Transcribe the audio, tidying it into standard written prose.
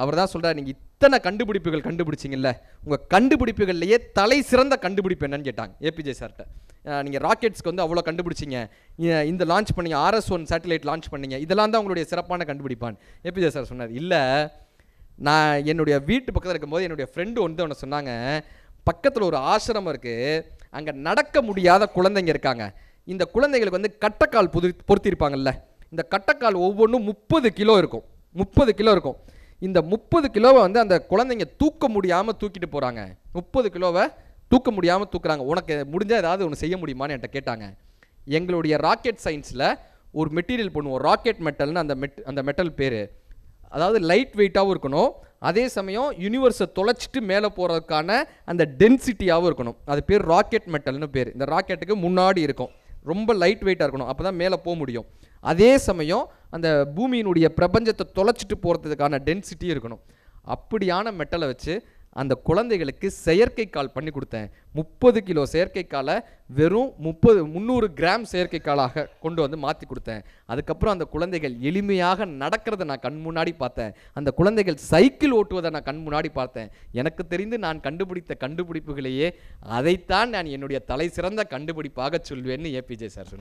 அவர் தான் சொல்கிறார், நீங்கள் இத்தனை கண்டுபிடிப்புகள் கண்டுபிடிச்சிங்கல்ல, உங்கள் கண்டுபிடிப்புகள்லையே தலை சிறந்த கண்டுபிடிப்பு என்னன்னு கேட்டாங்க ஏபிஜே சார்கிட்ட. நீங்கள் ராக்கெட்ஸ்க்கு வந்து அவ்வளோ கண்டுபிடிச்சிங்க, இந்த லான்ச் பண்ணீங்க, RS-1 சேட்டலைட் லான்ச் பண்ணீங்க, இதெல்லாம் தான் உங்களுடைய சிறப்பான கண்டுபிடிப்பான். ஏபிஜே சார் சொன்னார், இல்லை நான் என்னுடைய வீட்டு பக்கத்தில் இருக்கும்போது என்னுடைய ஃப்ரெண்டு வந்து ஒன்று சொன்னாங்க, பக்கத்தில் ஒரு ஆசிரமம் இருக்குது, அங்கே நடக்க முடியாத குழந்தைங்க இருக்காங்க, இந்த குழந்தைகளுக்கு வந்து கட்டைக்கால் பொருத்திருப்பாங்கல்ல, இந்த கட்டைக்கால் ஒவ்வொன்றும் 30 கிலோ இருக்கும், 30 கிலோ இருக்கும். இந்த 30 கிலோவை வந்து அந்த குழந்தைங்க தூக்க முடியாமல் தூக்கிட்டு போகிறாங்க, 30 கிலோவை தூக்க முடியாமல் தூக்குறாங்க, உனக்கு முடிஞ்சால் ஏதாவது ஒன்று செய்ய முடியுமான்னு என்கிட்ட கேட்டாங்க. எங்களுடைய ராக்கெட் சயின்ஸில் ஒரு மெட்டீரியல் பண்ணுவோம், ராக்கெட் மெட்டல்னு அந்த மெட்டல் பேர். அதாவது லைட் வெயிட்டாகவும் இருக்கணும், அதே சமயம் யூனிவர்ஸை தொலைச்சிட்டு மேலே போகிறதுக்கான அந்த டென்சிட்டியாகவும் இருக்கணும். அது பேர் ராக்கெட் மெட்டல்னு பேர். இந்த ராக்கெட்டுக்கு முன்னாடி இருக்கும், ரொம்ப லைட் வெயிட்டாக இருக்கணும், அப்போ தான் மேலே போக முடியும். அதே சமயம் அந்த பூமியினுடைய பிரபஞ்சத்தை தொலைச்சிட்டு போகிறதுக்கான டென்சிட்டி இருக்கணும். அப்படியான மெட்டலை வச்சு அந்த குழந்தைகளுக்கு செயற்கைக்கால் பண்ணி கொடுத்தேன். 30 கிலோ செயற்கைக்காலை வெறும் 300 கிராம் செயற்கைக்காலாக கொண்டு வந்து மாற்றி கொடுத்தேன். அதுக்கப்புறம் அந்த குழந்தைகள் எளிமையாக நடக்கிறத நான் கண் முன்னாடி பார்த்தேன், அந்த குழந்தைகள் சைக்கிள் ஓட்டுவதை நான் கண் முன்னாடி பார்த்தேன். எனக்கு தெரிந்து நான் கண்டுபிடித்த கண்டுபிடிப்புகளையே அதைத்தான் நான் என்னுடைய தலை சிறந்த கண்டுபிடிப்பாக சொல்வேன்னு ஏபிஜே சார் சொன்னார்.